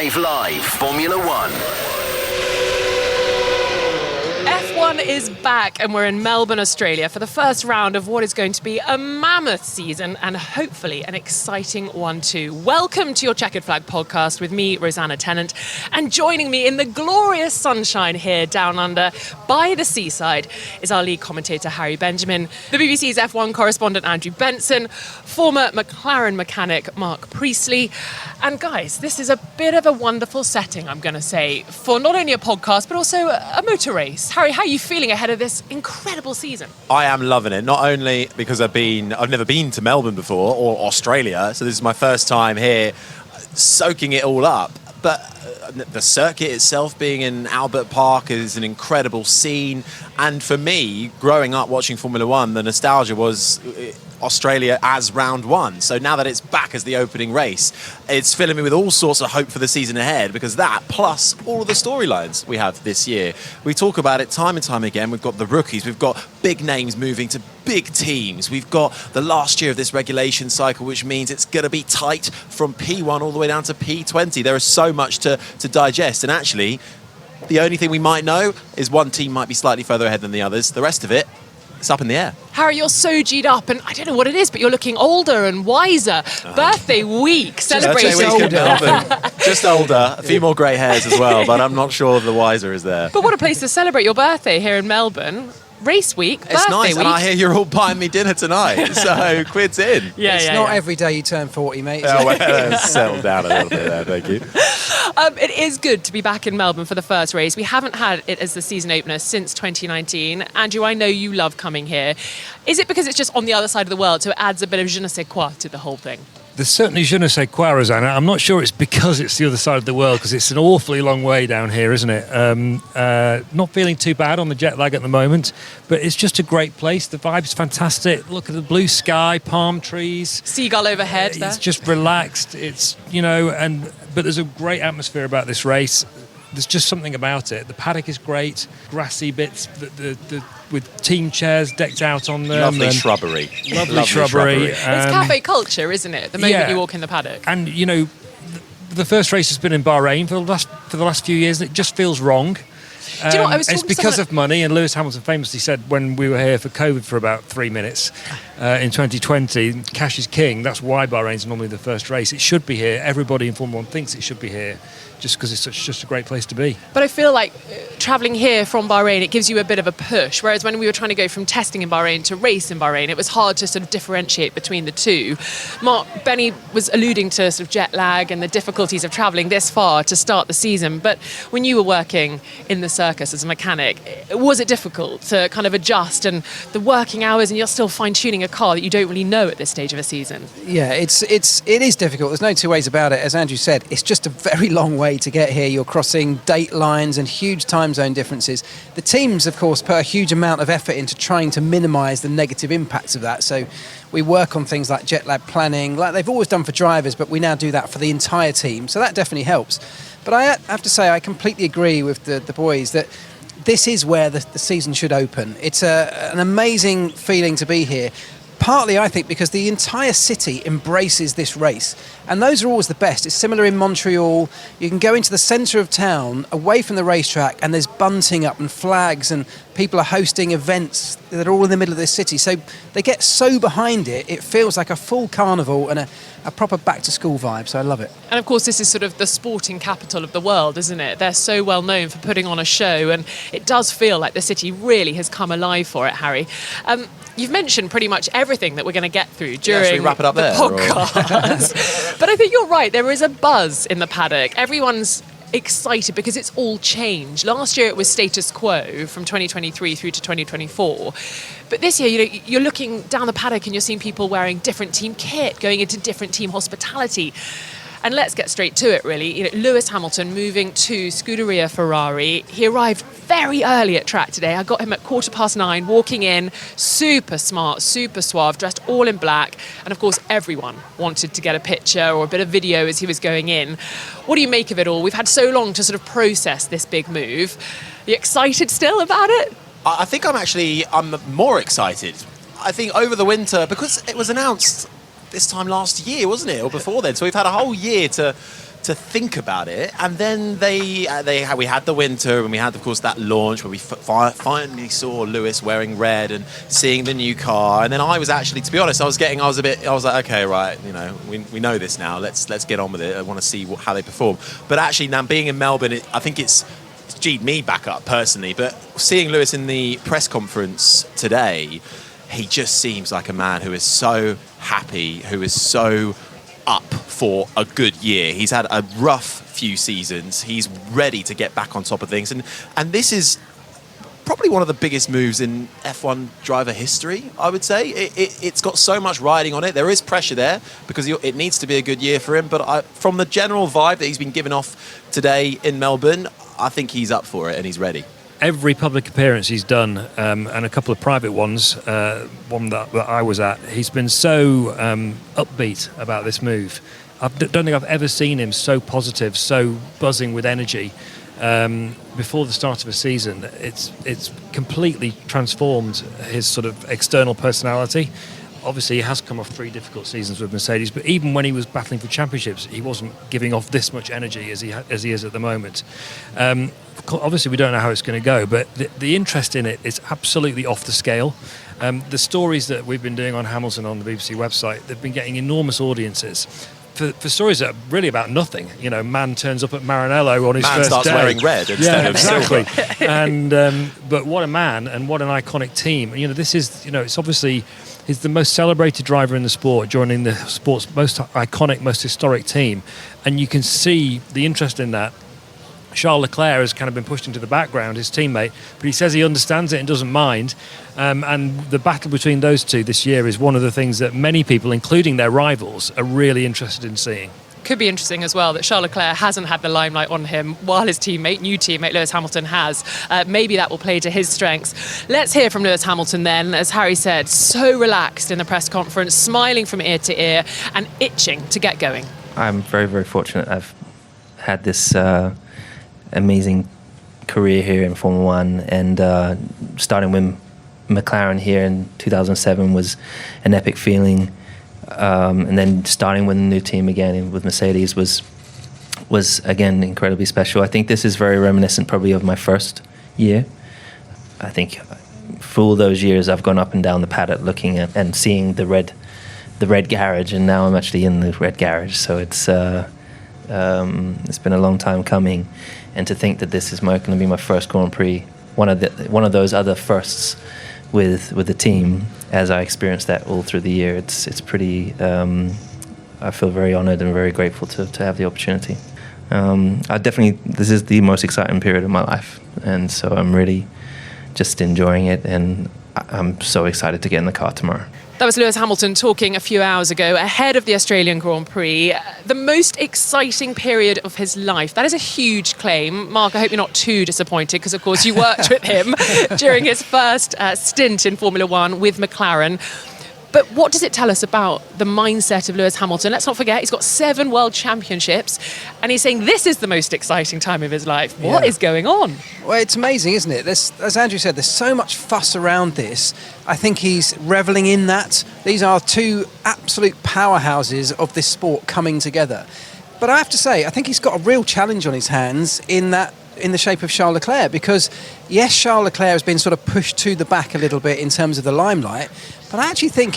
5 Live Formula One. F1 is back and we're in Melbourne, Australia for the first round of what is going to be a mammoth season and hopefully an exciting one too. Welcome to your Chequered Flag podcast with me, Rosanna Tennant, and joining me in the glorious sunshine here down under by the seaside is our lead commentator Harry Benjamin, the BBC's F1 correspondent Andrew Benson, former McLaren mechanic Mark Priestley, and guys, this is a bit of a wonderful setting, I'm going to say, for not only a podcast but also a motor race. Harry, how are you feeling ahead of this incredible season? I am loving it, not only because I've never been to Melbourne before or Australia, so this is my first time here soaking it all up, but the circuit itself being in Albert Park is an incredible scene, and for me, growing up watching Formula One, the nostalgia was Australia as round one. So now that it's back as the opening race, it's filling me with all sorts of hope for the season ahead, because that, plus all of the storylines we have this year. We talk about it time and time again. We've got the rookies, we've got big names moving to big teams, we've got the last year of this regulation cycle, which means it's going to be tight from P1 all the way down to P20. There is so much to digest, and actually the only thing we might know is one team might be slightly further ahead than the others. The rest of it, it's up in the air. Harry, you're so G'd up, and I don't know what it is, but you're looking older and wiser. Birthday week, celebrating. Just older, a few more grey hairs as well, but I'm not sure the wiser is there. But what a place to celebrate your birthday here in Melbourne. Race week, it's nice, week. And I hear you're all buying me dinner tonight, so quid's in. It's not every day you turn 40, mate. Oh, well, settle down a little bit there, thank you. It is good to be back in Melbourne for the first race. We haven't had it as the season opener since 2019. Andrew, I know you love coming here. Is it because it's just on the other side of the world, so it adds a bit of je ne sais quoi to the whole thing? There's certainly je ne sais quoi, Rosanna. I'm not sure it's because it's the other side of the world, because it's an awfully long way down here, isn't it? Not feeling too bad on the jet lag at the moment, but it's just a great place. The vibe's fantastic. Look at the blue sky, palm trees. Seagull overhead there. It's just relaxed. It's, but there's a great atmosphere about this race. There's just something about it. The paddock is great, grassy bits, with team chairs decked out on them. Lovely shrubbery. Lovely shrubbery. It's cafe culture, isn't it? The moment you walk in the paddock. And, the first race has been in Bahrain for the last few years, and it just feels wrong. Do you know what, I was talking it's because of money, and Lewis Hamilton famously said when we were here for COVID for about 3 minutes in 2020, cash is king. That's why Bahrain's normally the first race. It should be here. Everybody in Formula 1 thinks it should be here, just because it's just a great place to be. But I feel like travelling here from Bahrain, it gives you a bit of a push, whereas when we were trying to go from testing in Bahrain to race in Bahrain, it was hard to sort of differentiate between the two. Mark, Benny was alluding to sort of jet lag and the difficulties of travelling this far to start the season, but when you were working in the circus as a mechanic, was it difficult to kind of adjust, and the working hours, and you're still fine-tuning a car that you don't really know at this stage of a season? Yeah, it is difficult. There's no two ways about it. As Andrew said, it's just a very long way to get here. You're crossing date lines and huge time zone differences. The teams, of course, put a huge amount of effort into trying to minimise the negative impacts of that. So we work on things like jet lag planning, like they've always done for drivers, but we now do that for the entire team. So that definitely helps. But I have to say, I completely agree with the boys that this is where the season should open. It's an amazing feeling to be here. Partly, I think, because the entire city embraces this race. And those are always the best. It's similar in Montreal. You can go into the centre of town, away from the racetrack, and there's bunting up and flags, and people are hosting events that are all in the middle of this city. So they get so behind it, it feels like a full carnival and a proper back-to-school vibe. So I love it. And of course, this is sort of the sporting capital of the world, isn't it? They're so well known for putting on a show, and it does feel like the city really has come alive for it, Harry. You've mentioned pretty much everything that we're going to get through during we wrap it up the there, podcast. But I think you're right. There is a buzz in the paddock. Everyone's excited because it's all changed. Last year it was status quo from 2023 through to 2024. But this year, you're looking down the paddock and you're seeing people wearing different team kit, going into different team hospitality. And let's get straight to it, really. Lewis Hamilton moving to Scuderia Ferrari. He arrived very early at track today. I got him at 9:15, walking in, super smart, super suave, dressed all in black. And of course, everyone wanted to get a picture or a bit of video as he was going in. What do you make of it all? We've had so long to sort of process this big move. Are you excited still about it? I think I'm more excited. I think over the winter, because it was announced this time last year, wasn't it, or before then? So we've had a whole year to to think about it. And then we had the winter, and we had, of course, that launch where we finally saw Lewis wearing red and seeing the new car. And then I was actually, to be honest, I was like, okay, right, we know this now. Let's get on with it. I want to see how they perform. But actually, now being in Melbourne, I think it's G'd me back up personally. But seeing Lewis in the press conference today, he just seems like a man who is so happy, who is so up for a good year. He's had a rough few seasons. He's ready to get back on top of things. And this is probably one of the biggest moves in F1 driver history, I would say. It's got so much riding on it. There is pressure there because it needs to be a good year for him. But from the general vibe that he's been giving off today in Melbourne, I think he's up for it and he's ready. Every public appearance he's done, and a couple of private ones, one that I was at, he's been so upbeat about this move. I don't think I've ever seen him so positive, so buzzing with energy. Before the start of a season, it's completely transformed his sort of external personality. Obviously, he has come off 3 difficult seasons with Mercedes, but even when he was battling for championships, he wasn't giving off this much energy as he is at the moment. Obviously, we don't know how it's going to go, but the interest in it is absolutely off the scale. The stories that we've been doing on Hamilton on the BBC website, they've been getting enormous audiences. For stories that are really about nothing, man turns up at Maranello on his first day. Man starts wearing red instead of silver. Exactly. And but what a man and what an iconic team. This is, it's obviously he's the most celebrated driver in the sport, joining the sport's most iconic, most historic team, and you can see the interest in that. Charles Leclerc has kind of been pushed into the background, his teammate, but he says he understands it and doesn't mind. And the battle between those two this year is one of the things that many people, including their rivals, are really interested in seeing. Could be interesting as well that Charles Leclerc hasn't had the limelight on him while his new teammate Lewis Hamilton has. Maybe that will play to his strengths. Let's hear from Lewis Hamilton then. As Harry said, so relaxed in the press conference, smiling from ear to ear and itching to get going. I'm very, very fortunate. I've had this amazing career here in Formula One, and starting with McLaren here in 2007 was an epic feeling. And then starting with a new team again with Mercedes was again incredibly special. I think this is very reminiscent probably of my first year. I think for all those years I've gone up and down the paddock looking at and seeing the red garage, and now I'm actually in the red garage. So it's been a long time coming, and to think that this is going to be my first Grand Prix, one of those other firsts with the team, as I experienced that all through the year, it's pretty. I feel very honoured and very grateful to have the opportunity. This is the most exciting period of my life, and so I'm really just enjoying it, and I'm so excited to get in the car tomorrow. That was Lewis Hamilton talking a few hours ago ahead of the Australian Grand Prix. The most exciting period of his life. That is a huge claim. Mark, I hope you're not too disappointed because, of course, you worked with him during his first stint in Formula One with McLaren. But what does it tell us about the mindset of Lewis Hamilton? Let's not forget, he's got 7 world championships, and he's saying this is the most exciting time of his life. What is going on? Well, it's amazing, isn't it? As Andrew said, there's so much fuss around this. I think he's revelling in that. These are 2 absolute powerhouses of this sport coming together. But I have to say, I think he's got a real challenge on his hands in the shape of Charles Leclerc, because yes, Charles Leclerc has been sort of pushed to the back a little bit in terms of the limelight, but I actually think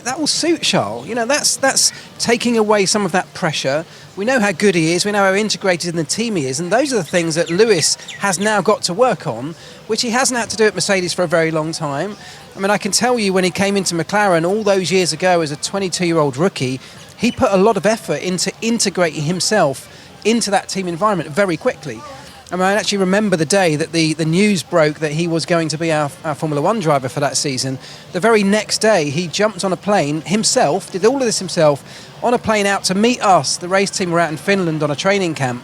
that will suit Charles. That's taking away some of that pressure. We know how good he is, we know how integrated in the team he is, and those are the things that Lewis has now got to work on, which he hasn't had to do at Mercedes for a very long time. I mean, I can tell you when he came into McLaren all those years ago as a 22-year-old rookie, he put a lot of effort into integrating himself into that team environment very quickly. I mean, I actually remember the day that the news broke that he was going to be our Formula One driver for that season. The very next day, he jumped on a plane himself, did all of this himself, on a plane out to meet us. The race team were out in Finland on a training camp.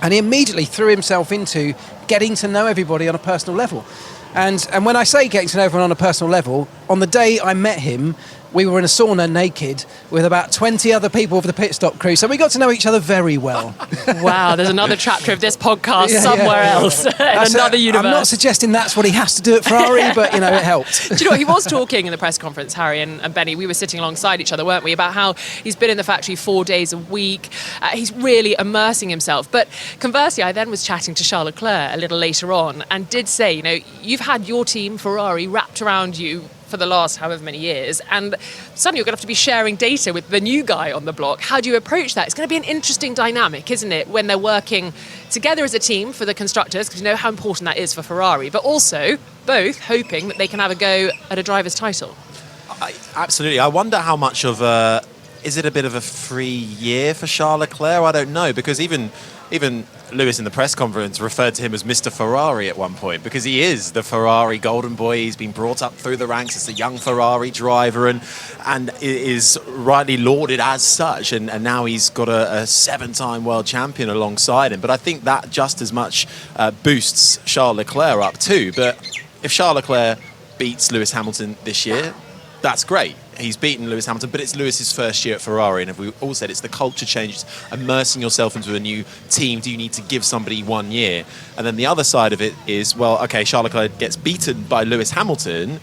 And he immediately threw himself into getting to know everybody on a personal level. And when I say getting to know everyone on a personal level, on the day I met him, we were in a sauna naked with about 20 other people of the pit stop crew, so we got to know each other very well. Wow, there's another chapter of this podcast Yeah, somewhere yeah. else, in another universe. I'm not suggesting that's what he has to do at Ferrari, but, it helped. Do you know what? He was talking in the press conference, Harry and Benny. We were sitting alongside each other, weren't we, about how he's been in the factory 4 days a week. He's really immersing himself. But conversely, I then was chatting to Charles Leclerc a little later on and did say, you've had your team, Ferrari, wrapped around you for the last however many years, and suddenly you're going to have to be sharing data with the new guy on the block. How do you approach that? It's going to be an interesting dynamic, isn't it, when they're working together as a team for the constructors, because you know how important that is for Ferrari, but also both hoping that they can have a go at a driver's title. Absolutely. I wonder how much of is it a bit of a free year for Charles Leclerc? I don't know, because even Lewis in the press conference referred to him as Mr. Ferrari at one point, because he is the Ferrari golden boy. He's been brought up through the ranks as a young Ferrari driver and is rightly lauded as such. And now he's got a 7-time world champion alongside him. But I think that just as much boosts Charles Leclerc up too. But if Charles Leclerc beats Lewis Hamilton this year, that's great. He's beaten Lewis Hamilton, but it's Lewis's first year at Ferrari, and as we all said, it's the culture change, it's immersing yourself into a new team. Do you need to give somebody 1 year? And then the other side of it is, well, okay, Charles Leclerc gets beaten by Lewis Hamilton.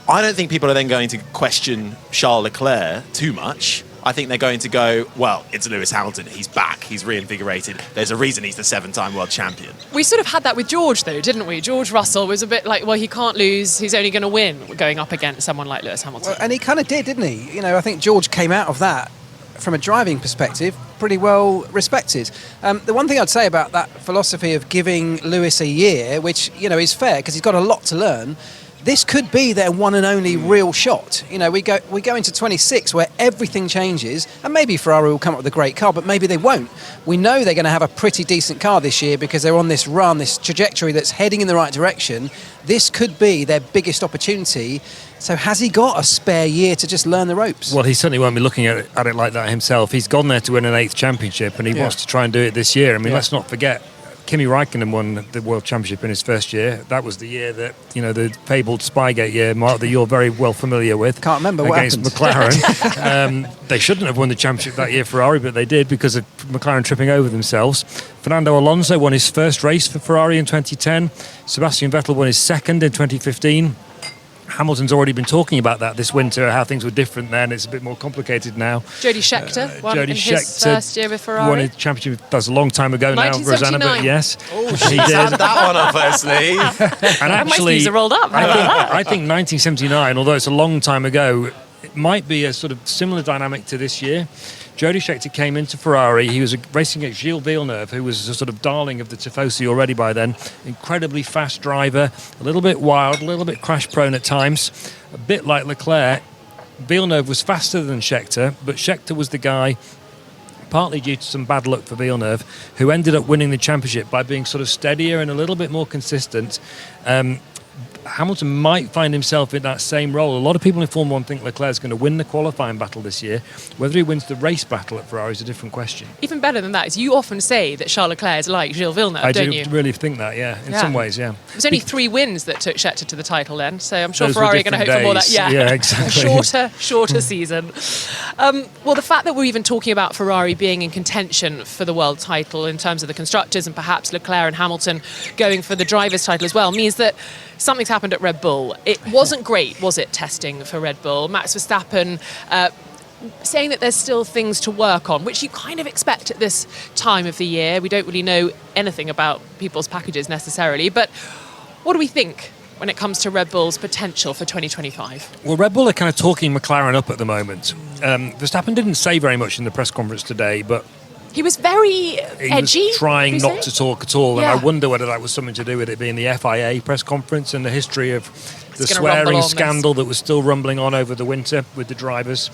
I don't think people are then going to question Charles Leclerc too much. I think they're going to go, well, it's Lewis Hamilton. He's back. He's reinvigorated. There's a reason he's the 7-time world champion. We sort of had that with George, though, didn't we? George Russell was a bit like, well, he can't lose. He's only going to win going up against someone like Lewis Hamilton. Well, and he kind of did, didn't he? I think George came out of that, from a driving perspective, pretty well respected. The one thing I'd say about that philosophy of giving Lewis a year, which, is fair, because he's got a lot to learn, this could be their one and only real shot. We go into 26 where everything changes, and maybe Ferrari will come up with a great car, but maybe they won't. We know they're going to have a pretty decent car this year because they're on this run, this trajectory that's heading in the right direction. This could be their biggest opportunity. So has he got a spare year to just learn the ropes? Well, he certainly won't be looking at it like that himself. He's gone there to win an 8th championship, and he wants to try and do it this year. Let's not forget, Kimi Raikkonen won the World Championship in his first year. That was the year that, the fabled Spygate year, Mark, that you're very well familiar with. Can't remember what against happened. McLaren. They shouldn't have won the championship that year, Ferrari, but they did because of McLaren tripping over themselves. Fernando Alonso won his first race for Ferrari in 2010. Sebastian Vettel won his second in 2015. Hamilton's already been talking about that this winter, how things were different then. It's a bit more complicated now. Jody Scheckter won in his first year with Ferrari. Won a championship, that's a long time ago now, Rosanna, but yes. Oh, he did. Had that one up her sleeve. And actually, my sleeves are rolled up. I think 1979, although it's a long time ago, it might be a sort of similar dynamic to this year. Jody Scheckter came into Ferrari. He was racing against Gilles Villeneuve, who was a sort of darling of the Tifosi already by then. Incredibly fast driver, a little bit wild, a little bit crash-prone at times. A bit like Leclerc. Villeneuve was faster than Scheckter, but Scheckter was the guy, partly due to some bad luck for Villeneuve, who ended up winning the championship by being sort of steadier and a little bit more consistent. Hamilton might find himself in that same role. A lot of people in Formula 1 think Leclerc's going to win the qualifying battle this year. Whether he wins the race battle at Ferrari is a different question. Even better than that is you often say that Charles Leclerc is like Gilles Villeneuve, don't you? I do really think that, in some ways, yeah. It was only 3 wins that took Scheckter to the title then, so I'm sure Those Ferrari are going to hope for more of that. Yeah, exactly. A shorter season. Well, the fact that we're even talking about Ferrari being in contention for the world title in terms of the constructors, and perhaps Leclerc and Hamilton going for the driver's title as well, means that something's happened at Red Bull. It wasn't great, was it, testing for Red Bull? Max Verstappen saying that there's still things to work on, which you kind of expect at this time of the year. We don't really know anything about people's packages necessarily, but what do we think when it comes to Red Bull's potential for 2025? Well, Red Bull are kind of talking McLaren up at the moment. Verstappen didn't say very much in the press conference today, but he was very edgy. He was trying not to talk at all, and Yeah. I wonder whether that was something to do with it being the FIA press conference and the history of the gonna rumble swearing on scandal that was still rumbling on over the winter with the drivers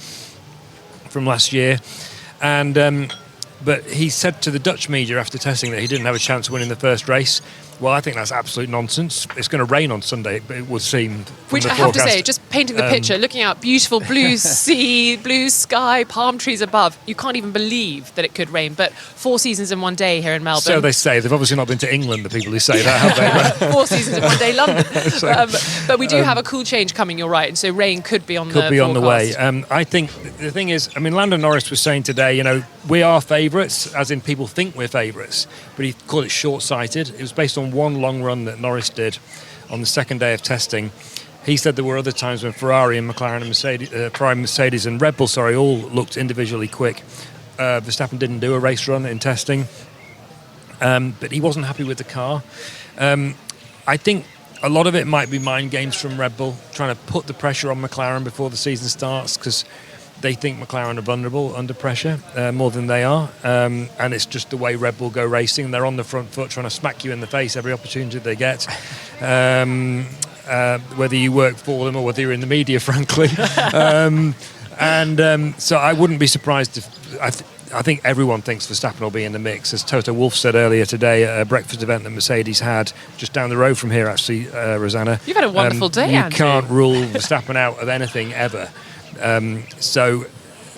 from last year. And but he said to the Dutch media after testing that he didn't have a chance of winning the first race. Well, I think that's absolute nonsense. It's going to rain on Sunday, but it would seem. Which I have to say, just painting the picture, looking out, beautiful blue sea, blue sky, palm trees above. You can't even believe that it could rain. But 4 seasons in one day here in Melbourne. So they say. They've obviously not been to England, the people who say that, have they? 4 seasons in one day, London. But we do have a cool change coming, you're right. And so rain could be on the way. forecast. I think the thing is, I mean, Lando Norris was saying today, we are favourites, as in people think we're favourites, but he called it short-sighted. It was based on one long run that Norris did on the second day of testing. He said there were other times when Ferrari and McLaren and Mercedes and Red Bull, all looked individually quick. Verstappen didn't do a race run in testing, but he wasn't happy with the car. I think a lot of it might be mind games from Red Bull, trying to put the pressure on McLaren before the season starts, because they think McLaren are vulnerable under pressure more than they are, and it's just the way Red Bull go racing. They're on the front foot trying to smack you in the face every opportunity they get, whether you work for them or whether you're in the media, frankly. So I wouldn't be surprised if... I think everyone thinks Verstappen will be in the mix. As Toto Wolff said earlier today at a breakfast event that Mercedes had just down the road from here, actually, Rosanna. You've had a wonderful day, You Andrew. can't rule Verstappen out of anything ever. So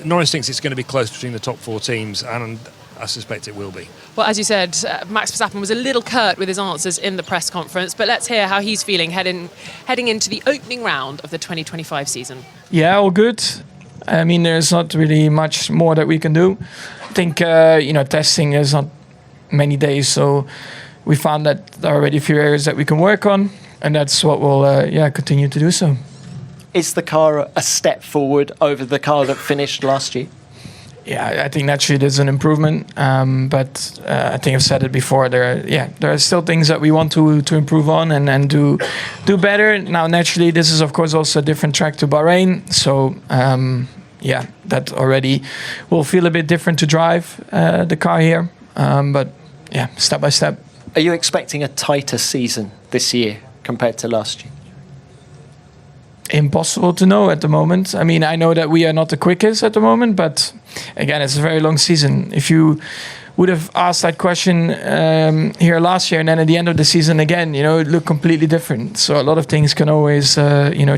Norris thinks it's going to be close between the top 4 teams, and I suspect it will be. Well, as you said, Max Verstappen was a little curt with his answers in the press conference, but let's hear how he's feeling heading into the opening round of the 2025 season. Yeah, all good. I mean, there's not really much more that we can do. I think, testing is not many days, so we found that there are already a few areas that we can work on, and that's what we'll continue to do so. Is the car a step forward over the car that finished last year? Yeah, I think naturally there's an improvement, but I think I've said it before. There are still things that we want to improve on and do better. Now, naturally, this is of course also a different track to Bahrain, so that already will feel a bit different to drive the car here. But step by step. Are you expecting a tighter season this year compared to last year? Impossible to know at the moment. I mean, I know that we are not the quickest at the moment, but again, it's a very long season. If you would have asked that question here last year and then at the end of the season again, it looked completely different. So a lot of things can always,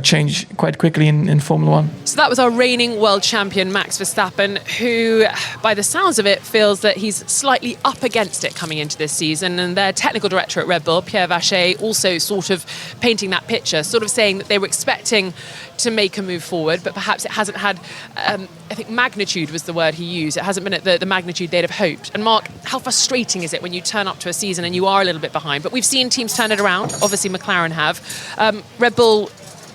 change quite quickly in Formula One. So that was our reigning world champion, Max Verstappen, who, by the sounds of it, feels that he's slightly up against it coming into this season. And their technical director at Red Bull, Pierre Vacher, also sort of painting that picture, sort of saying that they were expecting to make a move forward, but perhaps it hasn't had, I think magnitude was the word he used. It hasn't been at the magnitude they'd have hoped. And Mark, how frustrating is it when you turn up to a season and you are a little bit behind? But we've seen teams turn it around. Obviously, McLaren have. Red Bull,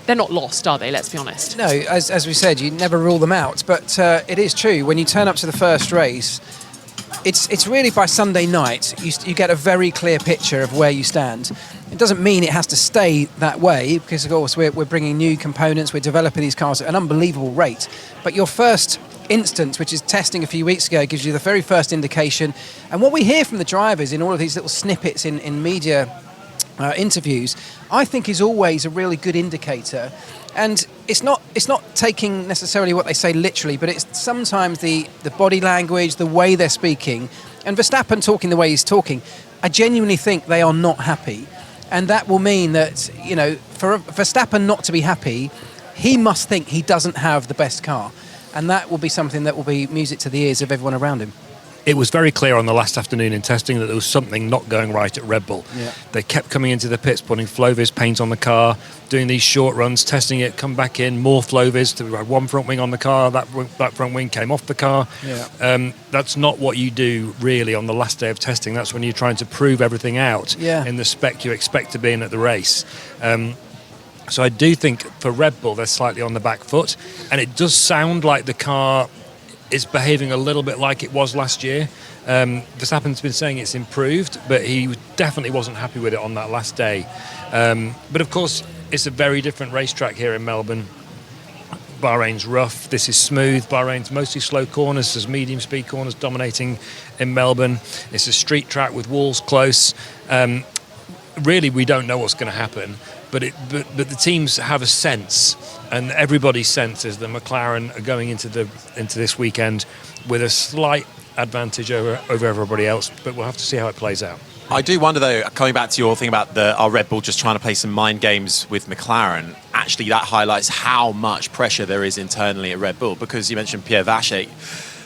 they're not lost, are they? Let's be honest. No, as we said, you never rule them out. But it is true. When you turn up to the first race, it's really by Sunday night, you get a very clear picture of where you stand. It doesn't mean it has to stay that way, because of course we're bringing new components, we're developing these cars at an unbelievable rate. But your first instance, which is testing a few weeks ago, gives you the very first indication. And what we hear from the drivers in all of these little snippets in media interviews, I think is always a really good indicator. And it's not taking necessarily what they say literally, but it's sometimes the body language, the way they're speaking, and Verstappen talking the way he's talking. I genuinely think they are not happy. And that will mean that, for Verstappen not to be happy, he must think he doesn't have the best car. And that will be something that will be music to the ears of everyone around him. It was very clear on the last afternoon in testing that there was something not going right at Red Bull. Yeah. They kept coming into the pits, putting Flovis paint on the car, doing these short runs, testing it, come back in, more Flovis, to one front wing on the car, that front wing came off the car. Yeah. That's not what you do really on the last day of testing. That's when you're trying to prove everything out in the spec you expect to be in at the race. So I do think for Red Bull, they're slightly on the back foot. And it does sound like the car is behaving a little bit like it was last year. Verstappen's been saying it's improved, but he definitely wasn't happy with it on that last day. But of course, it's a very different racetrack here in Melbourne. Bahrain's rough, this is smooth. Bahrain's mostly slow corners, there's medium speed corners dominating in Melbourne. It's a street track with walls close. Really, we don't know what's going to happen, but the teams have a sense, and everybody's sense is that McLaren are going into this weekend with a slight advantage over everybody else, but we'll have to see how it plays out. I do wonder, though, coming back to your thing about our Red Bull just trying to play some mind games with McLaren, actually that highlights how much pressure there is internally at Red Bull, because you mentioned Pierre Vacher.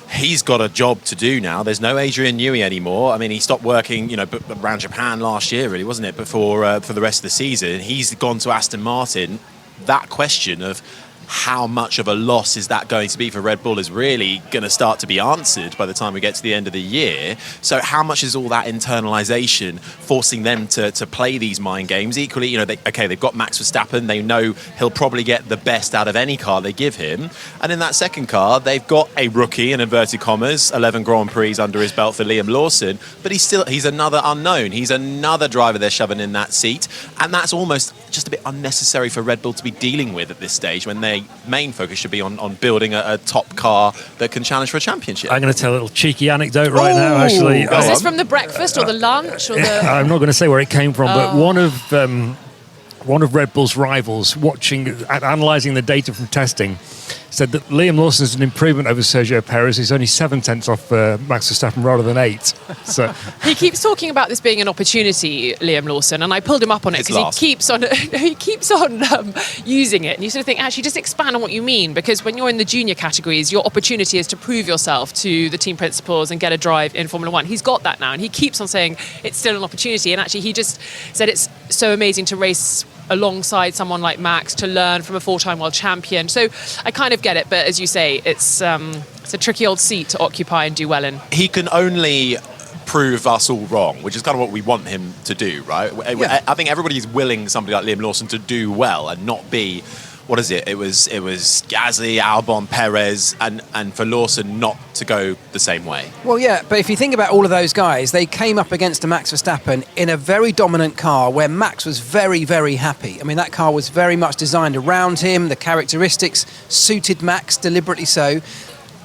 He's got a job to do now. There's no Adrian Newey anymore. I mean, he stopped working, around Japan last year, really, wasn't it, before for the rest of the season. He's gone to Aston Martin. That question of how much of a loss is that going to be for Red Bull is really going to start to be answered by the time we get to the end of the year. So how much is all that internalisation forcing them to play these mind games? Equally, they've got Max Verstappen. They know he'll probably get the best out of any car they give him. And in that second car, they've got a rookie, in inverted commas, 11 Grand Prix under his belt for Liam Lawson. But he's another unknown. He's another driver they're shoving in that seat. And that's almost just a bit unnecessary for Red Bull to be dealing with at this stage, when their main focus should be on building a top car that can challenge for a championship. I'm going to tell a little cheeky anecdote right now, actually. Was this from the breakfast or the lunch? Or the... I'm not going to say where it came from, but one of Red Bull's rivals, analysing the data from testing, said that Liam Lawson is an improvement over Sergio Perez. He's only 7 tenths off Max Verstappen rather than 8. So he keeps talking about this being an opportunity, Liam Lawson, and I pulled him up on it because he keeps on using it. And you sort of think, actually, just expand on what you mean, because when you're in the junior categories, your opportunity is to prove yourself to the team principals and get a drive in Formula One. He's got that now, and he keeps on saying it's still an opportunity. And actually, he just said it's so amazing to race alongside someone like Max, to learn from a 4-time world champion. So I kind of get it, but as you say, it's a tricky old seat to occupy and do well in. He can only prove us all wrong, which is kind of what we want him to do, right? Yeah. I think everybody's willing somebody like Liam Lawson to do well and not be, what is it? It was Gasly, Albon, Perez, and for Lawson not to go the same way. Well, yeah, but if you think about all of those guys, they came up against a Max Verstappen in a very dominant car where Max was very, very happy. I mean, that car was very much designed around him. The characteristics suited Max, deliberately so.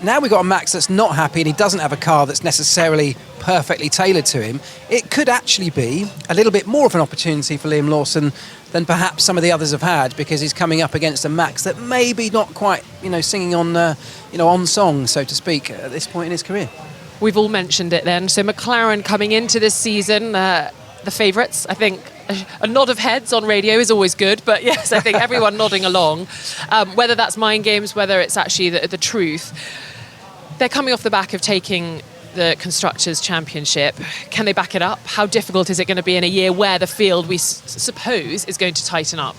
Now we've got a Max that's not happy and he doesn't have a car that's necessarily perfectly tailored to him. It could actually be a little bit more of an opportunity for Liam Lawson than perhaps some of the others have had, because he's coming up against a Max that maybe not quite, singing on song, so to speak, at this point in his career. We've all mentioned it then. So McLaren coming into this season, the favourites, I think. A nod of heads on radio is always good, but yes, I think everyone nodding along. Whether that's mind games, whether it's actually the truth. They're coming off the back of taking the Constructors' Championship. Can they back it up? How difficult is it going to be in a year where the field, we suppose, is going to tighten up?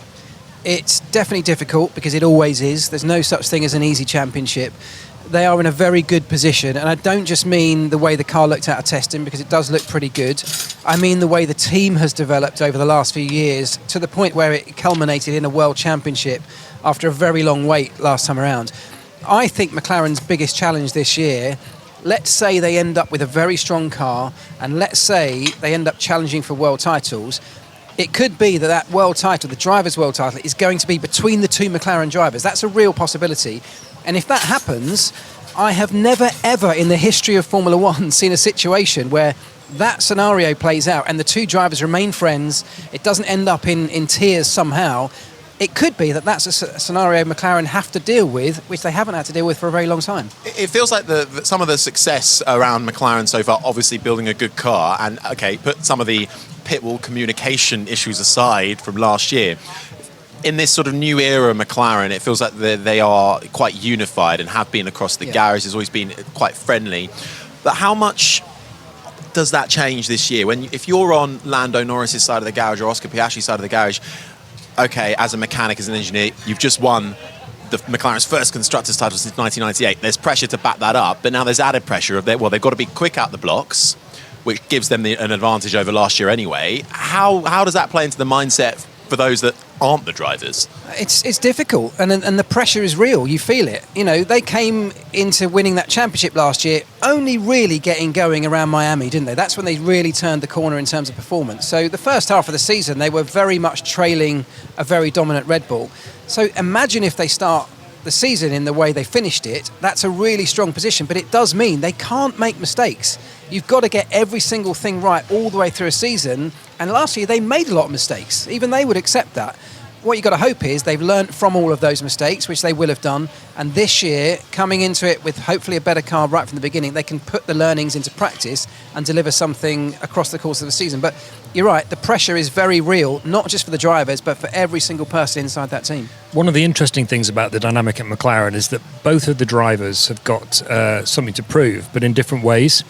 It's definitely difficult, because it always is. There's no such thing as an easy championship. They are in a very good position, and I don't just mean the way the car looked out of testing, because it does look pretty good. I mean the way the team has developed over the last few years, to the point where it culminated in a world championship after a very long wait last time around. I think McLaren's biggest challenge this year, let's say they end up with a very strong car, and let's say they end up challenging for world titles, it could be that world title, the driver's world title, is going to be between the two McLaren drivers. That's a real possibility. And if that happens, I have never, ever in the history of Formula One seen a situation where that scenario plays out and the two drivers remain friends, it doesn't end up in tears somehow. It could be that that's a scenario McLaren have to deal with, which they haven't had to deal with for a very long time. It feels like some of the success around McLaren so far, obviously building a good car, and put some of the pit wall communication issues aside from last year. In this sort of new era of McLaren, it feels like they are quite unified and have been across the garage. It's always been quite friendly. But how much does that change this year? If you're on Lando Norris's side of the garage or Oscar Piastri's side of the garage, as a mechanic, as an engineer, you've just won the McLaren's first Constructors' title since 1998. There's pressure to back that up, but now there's added pressure of they've got to be quick out the blocks, which gives them an advantage over last year anyway. How does that play into the mindset for those that aren't the drivers? It's difficult, and the pressure is real. You feel it. They came into winning that championship last year only really getting going around Miami, didn't they? That's when they really turned the corner in terms of performance. So the first half of the season, they were very much trailing a very dominant Red Bull. So imagine if they start the season in the way they finished it. That's a really strong position, but it does mean they can't make mistakes. You've got to get every single thing right all the way through a season, and last year they made a lot of mistakes. Even they would accept that. what you've got to hope is they've learnt from all of those mistakes, which they will have done, and this year, coming into it with hopefully a better car right from the beginning, they can put the learnings into practice and deliver something across the course of the season. But you're right, the pressure is very real, not just for the drivers, but for every single person inside that team. One of the interesting things about the dynamic at McLaren is that both of the drivers have got something to prove, but in different ways.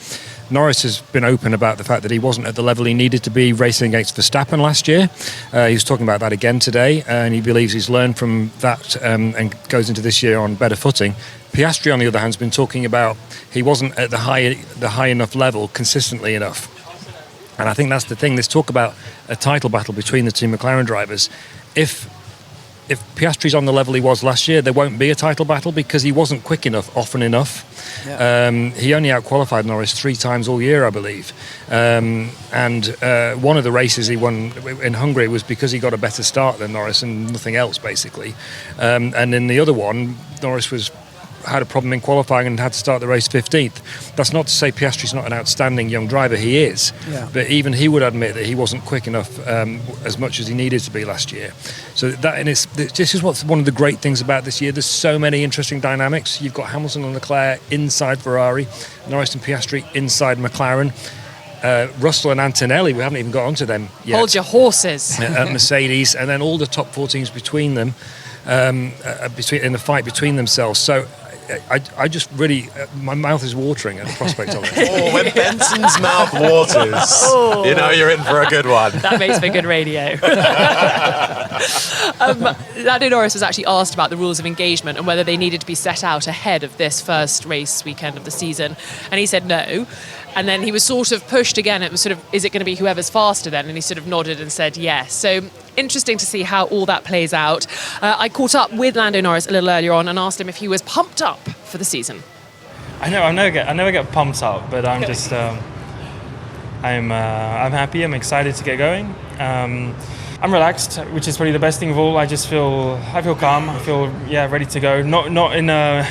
Norris has been open about the fact that he wasn't at the level he needed to be racing against Verstappen last year. He was talking about that again today, and he believes he's learned from that and goes into this year on better footing. Piastri, on the other hand, has been talking about he wasn't at the high enough level consistently enough. And I think that's the thing. There's talk about a title battle between the two McLaren drivers. If Piastri's on the level he was last year, there won't be a title battle because he wasn't quick enough, often enough. Yeah. He only out-qualified Norris 3 times all year, I believe. And one of the races he won in Hungary was because he got a better start than Norris and nothing else, basically. And in the other one, Norris had a problem in qualifying and had to start the race 15th. That's not to say Piastri's not an outstanding young driver. He is. Yeah. But even he would admit that he wasn't quick enough as much as he needed to be last year. So this is what's one of the great things about this year. There's so many interesting dynamics. You've got Hamilton and Leclerc inside Ferrari, Norris and Piastri inside McLaren. Russell and Antonelli, we haven't even got onto them yet. Hold your horses. At Mercedes, and then all the top 4 teams between them, in the fight between themselves. So I just really, my mouth is watering at the prospect of it. Oh, when Benson's mouth waters, you know you're in for a good one. That makes for good radio. Lando Norris was actually asked about the rules of engagement and whether they needed to be set out ahead of this first race weekend of the season. And he said no. And then he was sort of pushed again. It was sort of, is it going to be whoever's faster then? And he sort of nodded and said yes. So interesting to see how all that plays out. I caught up with Lando Norris a little earlier on and asked him if he was pumped up for the season. I never get pumped up, but I'm just I'm happy. I'm excited to get going. I'm relaxed, which is probably the best thing of all. I feel calm. I feel ready to go. Not in a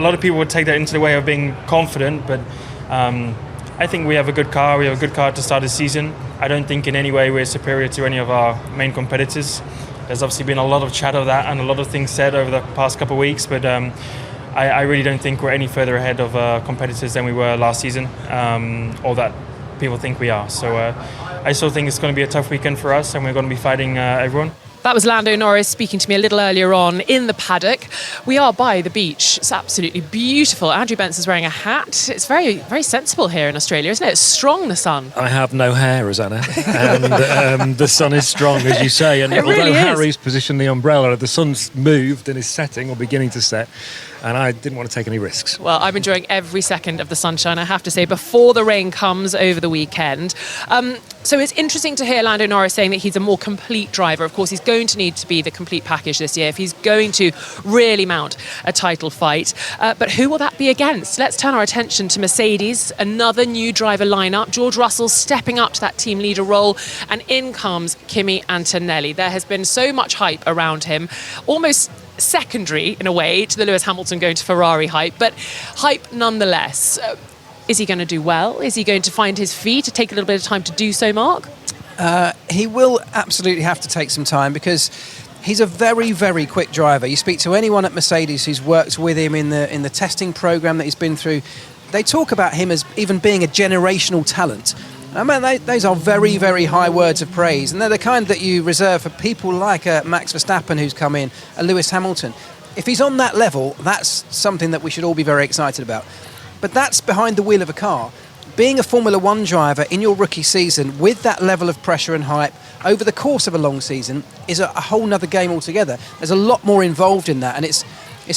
lot of people would take that into the way of being confident, but I think we have a good car. We have a good car to start the season. I don't think in any way we're superior to any of our main competitors. There's obviously been a lot of chat of that and a lot of things said over the past couple of weeks, but I really don't think we're any further ahead of competitors than we were last season, or that people think we are. So I still think it's going to be a tough weekend for us, and we're going to be fighting everyone. That was Lando Norris speaking to me a little earlier on in the paddock. We are by the beach. It's absolutely beautiful. Andrew Benson's wearing a hat. It's very, very sensible here in Australia, isn't it? It's strong, the sun. I have no hair, Rosanna, and the sun is strong, as you say. And although really Harry's positioned the umbrella, the sun's moved and is setting or beginning to set. And I didn't want to take any risks. Well, I'm enjoying every second of the sunshine, I have to say, before the rain comes over the weekend. So it's interesting to hear Lando Norris saying that he's a more complete driver. Of course, he's going to need to be the complete package this year if he's going to really mount a title fight. But who will that be against? Let's turn our attention to Mercedes, another new driver lineup. George Russell stepping up to that team leader role. And in comes Kimi Antonelli. There has been so much hype around him, almost secondary in a way to the Lewis Hamilton going to Ferrari hype, but hype nonetheless. Is he going to do well? Is he going to find his feet to take a little bit of time to do so, Mark? He will absolutely have to take some time because he's a very, very quick driver. You speak to anyone at Mercedes who's worked with him in the testing program that he's been through, they talk about him as even being a generational talent. I mean, those are very, very high words of praise, and they're the kind that you reserve for people like Max Verstappen, who's come in, and Lewis Hamilton. If he's on that level, that's something that we should all be very excited about. But that's behind the wheel of a car. Being a Formula One driver in your rookie season with that level of pressure and hype over the course of a long season is a whole nother game altogether. There's a lot more involved in that, and it's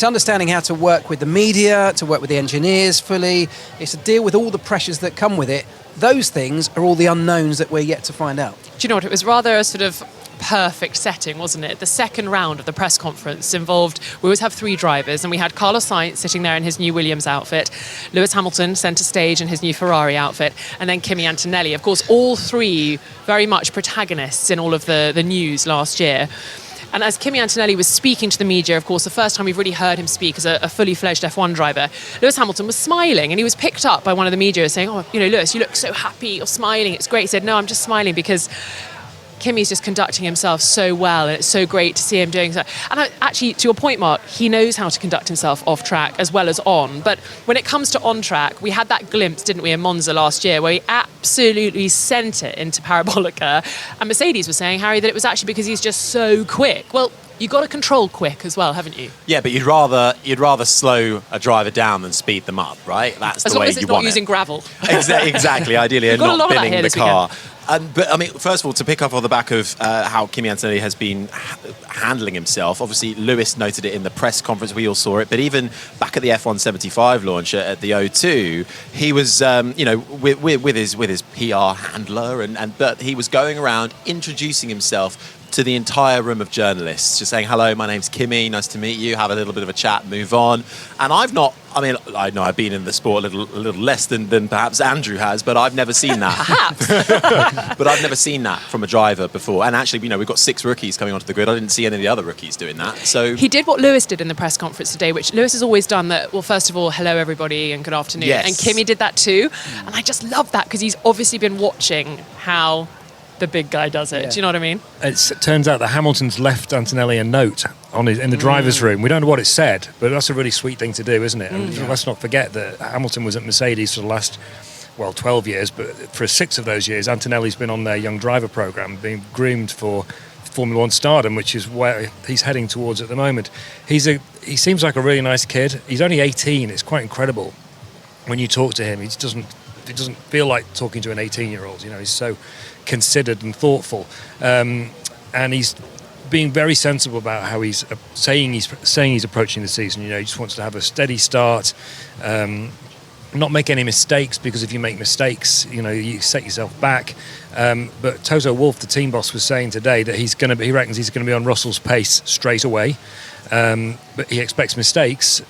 understanding how to work with the media, to work with the engineers fully. It's to deal with all the pressures that come with it. Those things are all the unknowns that we're yet to find out. Do you know what? It was rather a sort of perfect setting, wasn't it? The second round of the press conference involved, we always have 3 drivers, and we had Carlos Sainz sitting there in his new Williams outfit, Lewis Hamilton centre stage in his new Ferrari outfit, and then Kimi Antonelli. Of course, all 3 very much protagonists in all of the news last year. And as Kimi Antonelli was speaking to the media, of course, the first time we've really heard him speak as a fully fledged F1 driver, Lewis Hamilton was smiling, and he was picked up by one of the media saying, "Oh, Lewis, you look so happy, you're smiling, it's great." He said, "No, I'm just smiling because Kimi's just conducting himself so well, and it's so great to see him doing so. And actually, to your point, Mark, he knows how to conduct himself off track as well as on. But when it comes to on track, we had that glimpse, didn't we, in Monza last year, where he absolutely sent it into Parabolica. And Mercedes was saying, Harry, that it was actually because he's just so quick. Well, you've got to control quick as well, haven't you? Yeah, but you'd rather slow a driver down than speed them up, right? That's As the long way as it's you not want using it. gravel. Exactly, ideally, and got a lot not of that binning here the this car. But I mean, first of all, to pick up on the back of how Kimi Antonelli has been handling himself, obviously Lewis noted it in the press conference, we all saw it, but even back at the F175 launch at the O2, he was, with his PR handler, but he was going around introducing himself to the entire room of journalists, just saying, hello, my name's Kimi, nice to meet you, have a little bit of a chat, move on. And I know I've been in the sport a little less than perhaps Andrew has, but I've never seen that. Perhaps. But I've never seen that from a driver before. And actually, we've got 6 rookies coming onto the grid. I didn't see any of the other rookies doing that. So He did what Lewis did in the press conference today, which Lewis has always done that. Well, first of all, hello, everybody, and good afternoon. Yes. And Kimi did that too. And I just love that because he's obviously been watching how the big guy does it. Yeah. Do you know what I mean? It turns out that Hamilton's left Antonelli a note in the driver's room. We don't know what it said, but that's a really sweet thing to do, isn't it? And let's not forget that Hamilton was at Mercedes for the last 12 years, but for 6 of those years, Antonelli's been on their young driver program, being groomed for Formula One stardom, which is where he's heading towards at the moment. He seems like a really nice kid. He's only 18. It's quite incredible when you talk to him. It doesn't feel like talking to an 18-year-old. He's so considered and thoughtful, and he's being very sensible about how he's saying he's approaching the season. He just wants to have a steady start, not make any mistakes, because if you make mistakes, you set yourself back. But Toto Wolff, the team boss, was saying today that he reckons he's going to be on Russell's pace straight away. But he expects mistakes